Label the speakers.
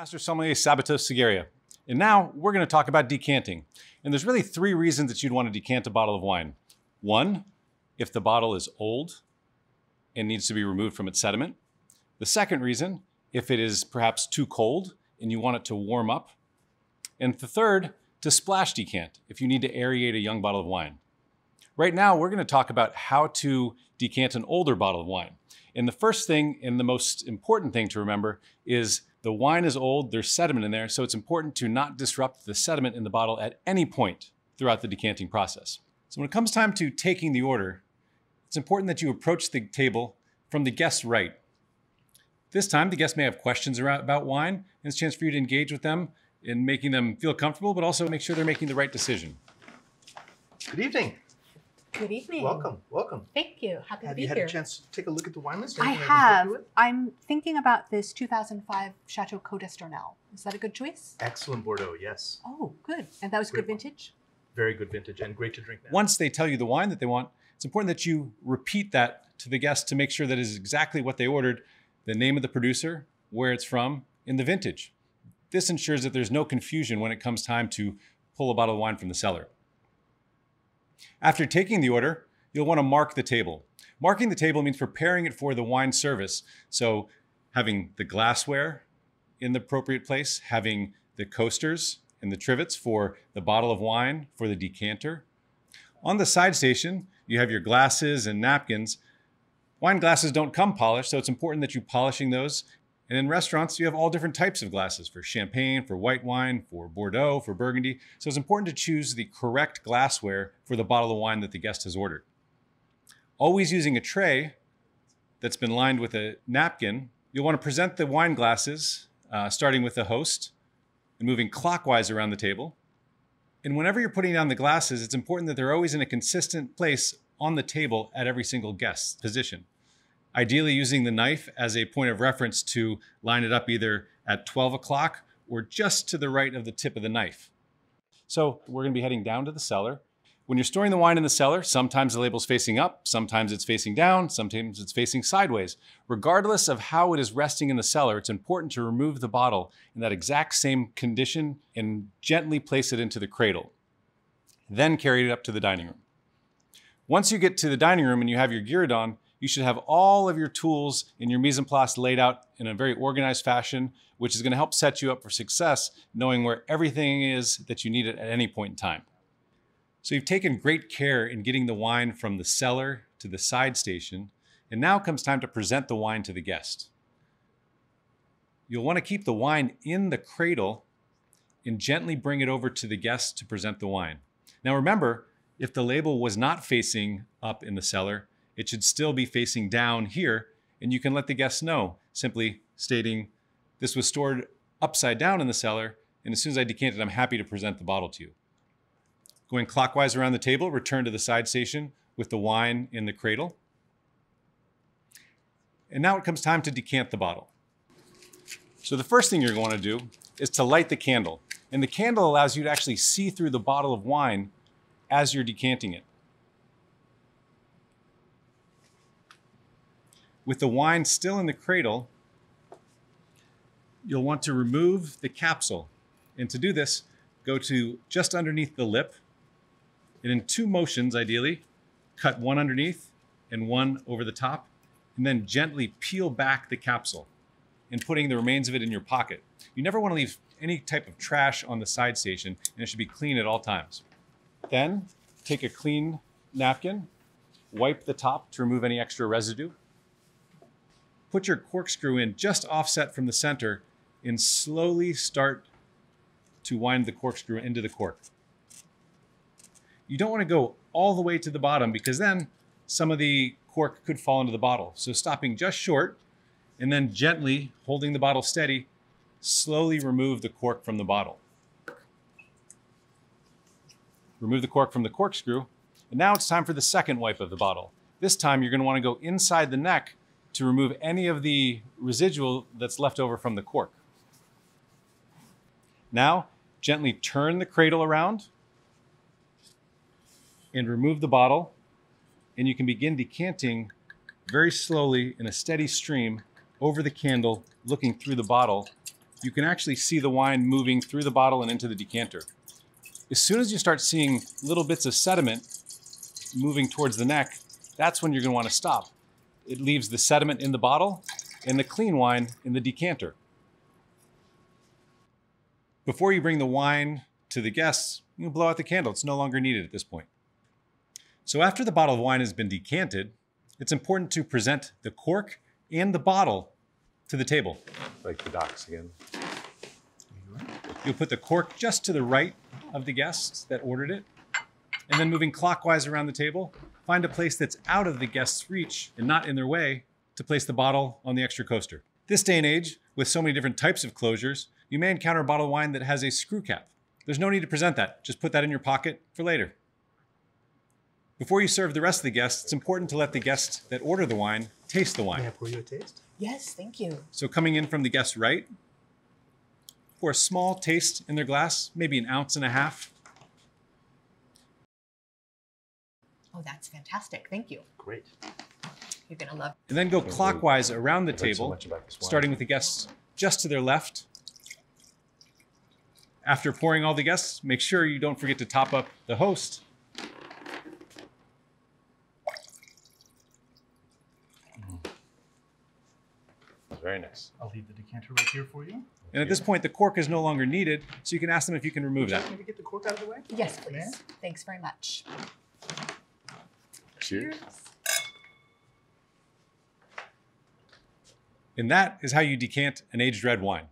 Speaker 1: Master Sommelier Sabato Sagaria. And now we're going to talk about decanting. And there's really three reasons that you'd want to decant a bottle of wine. One, if the bottle is old and needs to be removed from its sediment. The second reason, if it is perhaps too cold and you want it to warm up. And the third, to splash decant, if you need to aerate a young bottle of wine. Right now, we're going to talk about how to decant an older bottle of wine. And the first thing and the most important thing to remember is the wine is old, there's sediment in there, so it's important to not disrupt the sediment in the bottle at any point throughout the decanting process. So when it comes time to taking the order, it's important that you approach the table from the guest's right. This time, the guest may have questions about wine, and it's a chance for you to engage with them in making them feel comfortable, but also make sure they're making the right decision.
Speaker 2: Good evening.
Speaker 3: Good evening.
Speaker 2: Welcome, welcome.
Speaker 3: Thank you. Happy to be here.
Speaker 2: Have you had a chance to take a look at the wine list?
Speaker 3: I have. I'm thinking about this 2005 Chateau Côte d'Estournel. Is that a good choice?
Speaker 2: Excellent Bordeaux, yes.
Speaker 3: Oh, good. And that was good vintage?
Speaker 2: Very good vintage and great to drink now.
Speaker 1: Once they tell you the wine that they want, it's important that you repeat that to the guest to make sure that is exactly what they ordered, the name of the producer, where it's from, and the vintage. This ensures that there's no confusion when it comes time to pull a bottle of wine from the cellar. After taking the order, you'll want to mark the table. Marking the table means preparing it for the wine service. So having the glassware in the appropriate place, having the coasters and the trivets for the bottle of wine, for the decanter. On the side station, you have your glasses and napkins. Wine glasses don't come polished, so it's important that you're polishing those. And in restaurants, you have all different types of glasses for champagne, for white wine, for Bordeaux, for Burgundy. So it's important to choose the correct glassware for the bottle of wine that the guest has ordered. Always using a tray that's been lined with a napkin, you'll want to present the wine glasses, starting with the host and moving clockwise around the table. And whenever you're putting down the glasses, it's important that they're always in a consistent place on the table at every single guest's position. Ideally using the knife as a point of reference to line it up either at 12 o'clock or just to the right of the tip of the knife. So we're going to be heading down to the cellar. When you're storing the wine in the cellar, sometimes the label's facing up, sometimes it's facing down, sometimes it's facing sideways. Regardless of how it is resting in the cellar, it's important to remove the bottle in that exact same condition and gently place it into the cradle. Then carry it up to the dining room. Once you get to the dining room and you have your gueridon, you should have all of your tools in your mise en place laid out in a very organized fashion, which is going to help set you up for success, knowing where everything is that you need it at any point in time. So you've taken great care in getting the wine from the cellar to the side station, and now comes time to present the wine to the guest. You'll want to keep the wine in the cradle and gently bring it over to the guest to present the wine. Now remember, if the label was not facing up in the cellar, it should still be facing down here, and you can let the guests know, simply stating, this was stored upside down in the cellar, and as soon as I decant it, I'm happy to present the bottle to you. Going clockwise around the table, return to the side station with the wine in the cradle. And now it comes time to decant the bottle. So the first thing you're going to do is to light the candle. And the candle allows you to actually see through the bottle of wine as you're decanting it. With the wine still in the cradle, you'll want to remove the capsule. And to do this, go to just underneath the lip, and in two motions, ideally, cut one underneath and one over the top, and then gently peel back the capsule and putting the remains of it in your pocket. You never want to leave any type of trash on the side station, and it should be clean at all times. Then take a clean napkin, wipe the top to remove any extra residue. Put your corkscrew in just offset from the center and slowly start to wind the corkscrew into the cork. You don't want to go all the way to the bottom because then some of the cork could fall into the bottle. So stopping just short and then gently holding the bottle steady, slowly remove the cork from the bottle. Remove the cork from the corkscrew. And now it's time for the second wipe of the bottle. This time you're going to want to go inside the neck to remove any of the residual that's left over from the cork. Now, gently turn the cradle around and remove the bottle, and you can begin decanting very slowly in a steady stream over the candle, looking through the bottle you can actually see the wine moving through the bottle and into the decanter. As soon as you start seeing little bits of sediment moving towards the neck, that's when you're going to want to stop. It leaves the sediment in the bottle and the clean wine in the decanter. Before you bring the wine to the guests, you blow out the candle. It's no longer needed at this point. So after the bottle of wine has been decanted, it's important to present the cork and the bottle to the table.
Speaker 4: Like the docs again.
Speaker 1: You'll put the cork just to the right of the guests that ordered it, and then moving clockwise around the table, find a place that's out of the guest's reach and not in their way to place the bottle on the extra coaster. This day and age, with so many different types of closures, you may encounter a bottle of wine that has a screw cap. There's no need to present that. Just put that in your pocket for later. Before you serve the rest of the guests, it's important to let the guests that order the wine taste the wine.
Speaker 2: May I pour you a taste?
Speaker 3: Yes, thank you.
Speaker 1: So coming in from the guest's right, pour a small taste in their glass, maybe 1.5 ounces.
Speaker 3: Oh, that's fantastic. Thank you.
Speaker 2: Great.
Speaker 3: You're going to love it.
Speaker 1: And then go clockwise around the
Speaker 4: I've heard so
Speaker 1: table,
Speaker 4: much about this wine.
Speaker 1: starting with the guests just to their left. After pouring all the guests, make sure you don't forget to top up the host.
Speaker 4: Very nice.
Speaker 2: I'll leave the decanter right here for you.
Speaker 1: And at this point, the cork is no longer needed, so you can ask them if you can remove that.
Speaker 2: Maybe get the cork out of the way?
Speaker 3: Yes,
Speaker 2: May I?
Speaker 3: please. Thanks very much.
Speaker 4: Cheers.
Speaker 1: And that is how you decant an aged red wine.